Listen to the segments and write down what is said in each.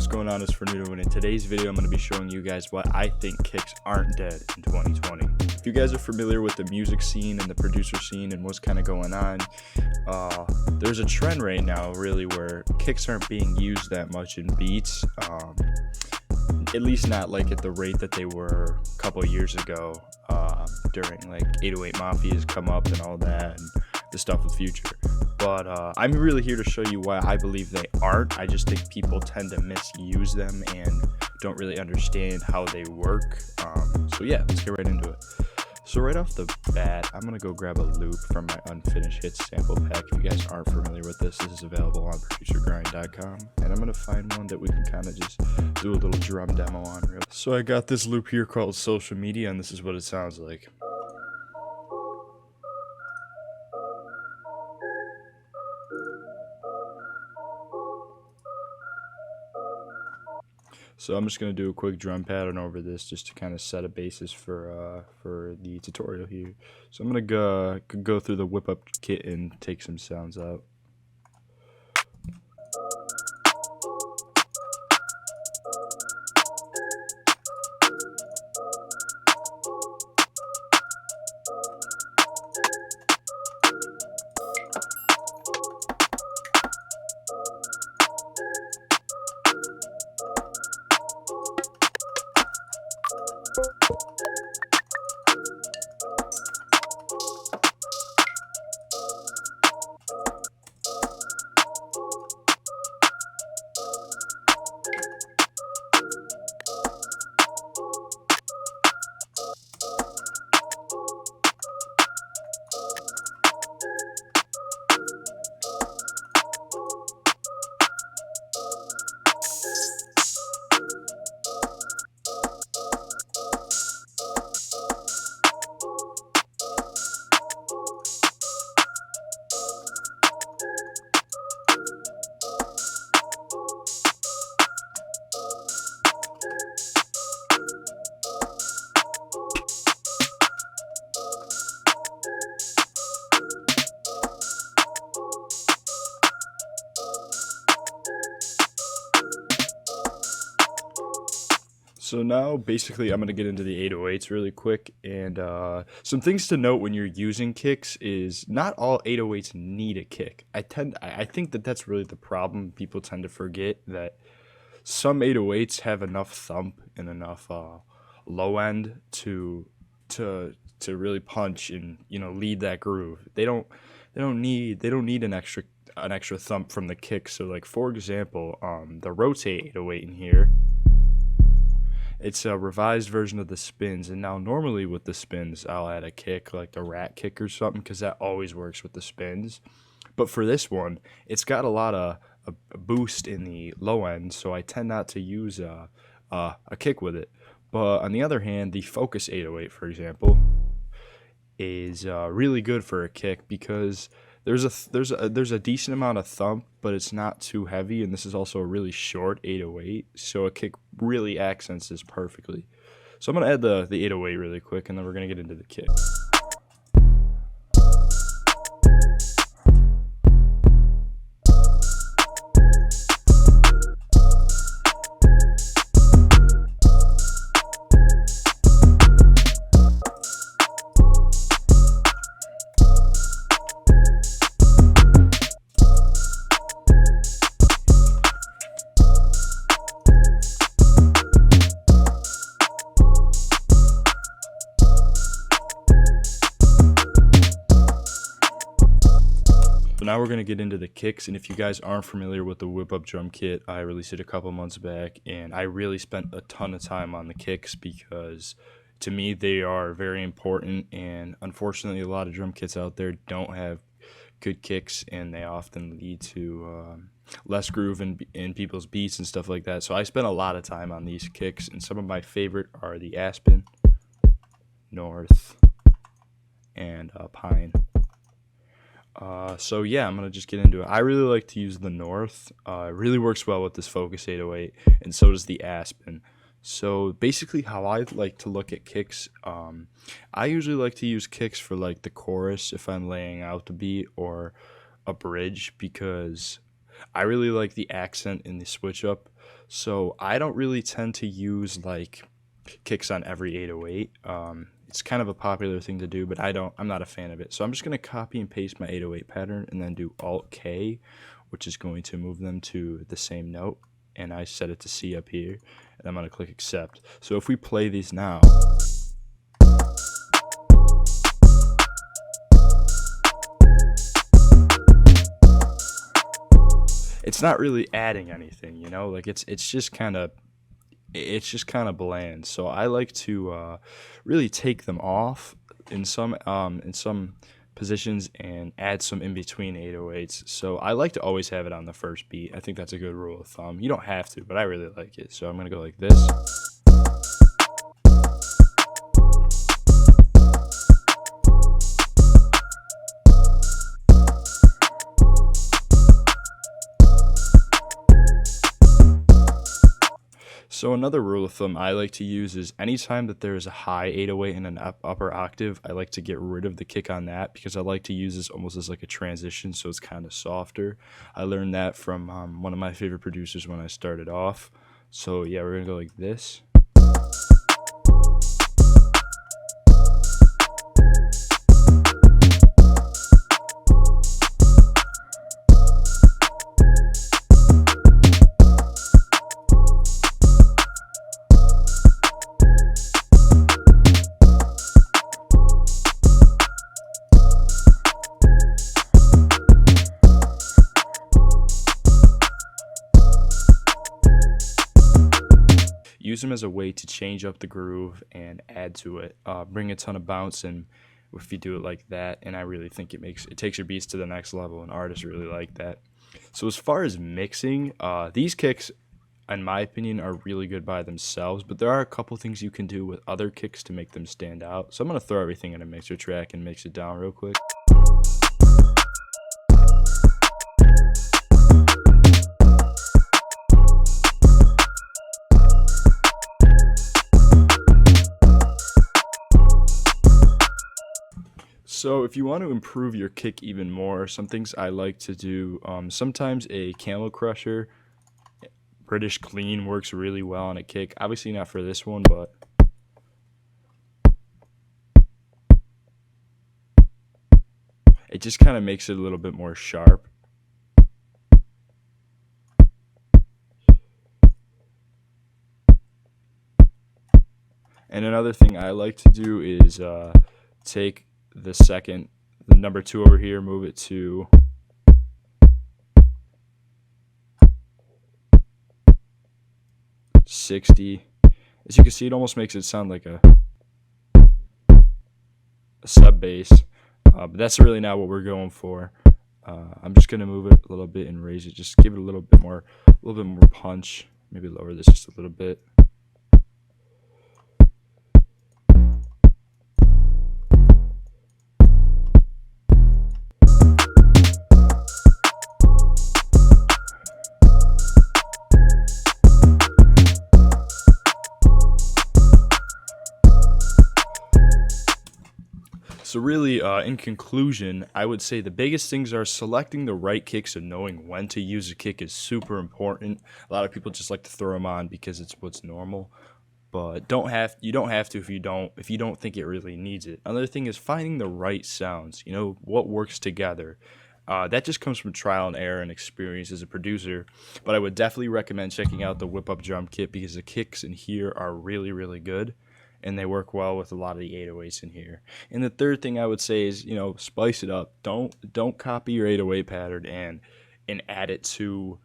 going on? It's Fornuto, and in today's video I'm going to be showing you guys why I think kicks aren't dead in 2020. If you guys are familiar with the music scene and the producer scene and what's kind of going on, there's a trend right now really where kicks aren't being used that much in beats, at least not like at the rate that they were a couple of years ago, during like 808 Mafia's come up and all that and the stuff with Future. But I'm really here to show you why I believe they aren't. I just think people tend to misuse them and don't really understand how they work. So yeah, let's get right into it. So right off the bat, I'm going to go grab a loop from my unfinished hits sample pack. If you guys aren't familiar with this is available on Producergrind.com. And I'm going to find one that we can kind of just do a little drum demo on. So I got this loop here called Social Media, and this is what it sounds like. So I'm just going to do a quick drum pattern over this just to kind of set a basis for the tutorial here. So I'm going to go through the whip up kit and take some sounds out. So now basically I'm going to get into the 808s really quick, and some things to note when you're using kicks is not all 808s need a kick. I think that's really the problem. People tend to forget that some 808s have enough thump and enough low end to really punch and lead that groove. They don't need an extra thump from the kick. So like for example, the rotate 808 in here, it's a revised version of the spins, and now normally with the spins I'll add a kick like the rat kick or something because that always works with the spins. But for this one, it's got a lot of a boost in the low end, so I tend not to use a kick with it. But on the other hand, the Focus 808, for example, is really good for a kick because there's a decent amount of thump, but it's not too heavy, and this is also a really short 808, so a kick really accents this perfectly. So I'm going to add the 808 really quick, and then we're going to get into the kick. Now we're going to get into the kicks, and if you guys aren't familiar with the whip up drum kit, I released it a couple months back, and I really spent a ton of time on the kicks because to me they are very important, and unfortunately a lot of drum kits out there don't have good kicks, and they often lead to less groove in people's beats and stuff like that. So I spent a lot of time on these kicks, and some of my favorite are the Aspen, North, and Pine. So yeah, I'm going to just get into it. I really like to use the North. It really works well with this Focus 808, and so does the Aspen. So basically how I like to look at kicks, I usually like to use kicks for like the chorus if I'm laying out the beat, or a bridge, because I really like the accent in the switch up. So I don't really tend to use like kicks on every 808. It's kind of a popular thing to do, but I'm not a fan of it. So I'm just going to copy and paste my 808 pattern and then do Alt K, which is going to move them to the same note. And I set it to C up here, and I'm going to click accept. So if we play these now, it's not really adding anything, you know, like it's just kind of bland. So I like to really take them off in some positions and add some in between 808s. So I like to always have it on the first beat. I think that's a good rule of thumb. You don't have to, but I really like it. So I'm gonna go like this. So another rule of thumb I like to use is anytime that there is a high 808 in an upper octave, I like to get rid of the kick on that because I like to use this almost as like a transition, so it's kind of softer. I learned that from one of my favorite producers when I started off. So yeah, we're gonna go like this. Use them as a way to change up the groove and add to it, bring a ton of bounce, and if you do it like that, and I really think it takes your beats to the next level, and artists really like that. So as far as mixing, these kicks, in my opinion, are really good by themselves, but there are a couple things you can do with other kicks to make them stand out. So I'm going to throw everything in a mixer track and mix it down real quick. So if you want to improve your kick even more, some things I like to do, sometimes a camel crusher, British clean, works really well on a kick. Obviously not for this one, but it just kind of makes it a little bit more sharp. And another thing I like to do is take the number 2 over here, move it to /60. As you can see, it almost makes it sound like a sub bass, but that's really not what we're going for. I'm just gonna move it a little bit and raise it, just give it a little bit more punch. Maybe lower this just a little bit. So really, in conclusion, I would say the biggest things are selecting the right kicks and knowing when to use a kick is super important. A lot of people just like to throw them on because it's what's normal, but you don't have to if you don't think it really needs it. Another thing is finding the right sounds. You know, what works together. That just comes from trial and error and experience as a producer. But I would definitely recommend checking out the Whip Up Drum Kit because the kicks in here are really, really good. And they work well with a lot of the 808s in here. And the third thing I would say is, you know, spice it up. Don't copy your 808 pattern and add it to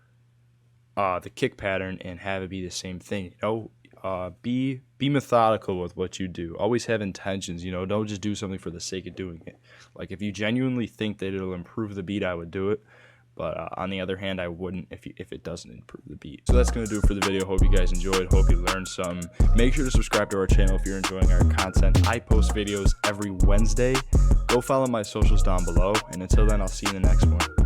the kick pattern and have it be the same thing. You know, be methodical with what you do. Always have intentions. You know, don't just do something for the sake of doing it. Like if you genuinely think that it'll improve the beat, I would do it. But on the other hand, I wouldn't if it doesn't improve the beat. So that's going to do it for the video. Hope you guys enjoyed. Hope you learned some. Make sure to subscribe to our channel if you're enjoying our content. I post videos every Wednesday. Go follow my socials down below. And until then, I'll see you in the next one.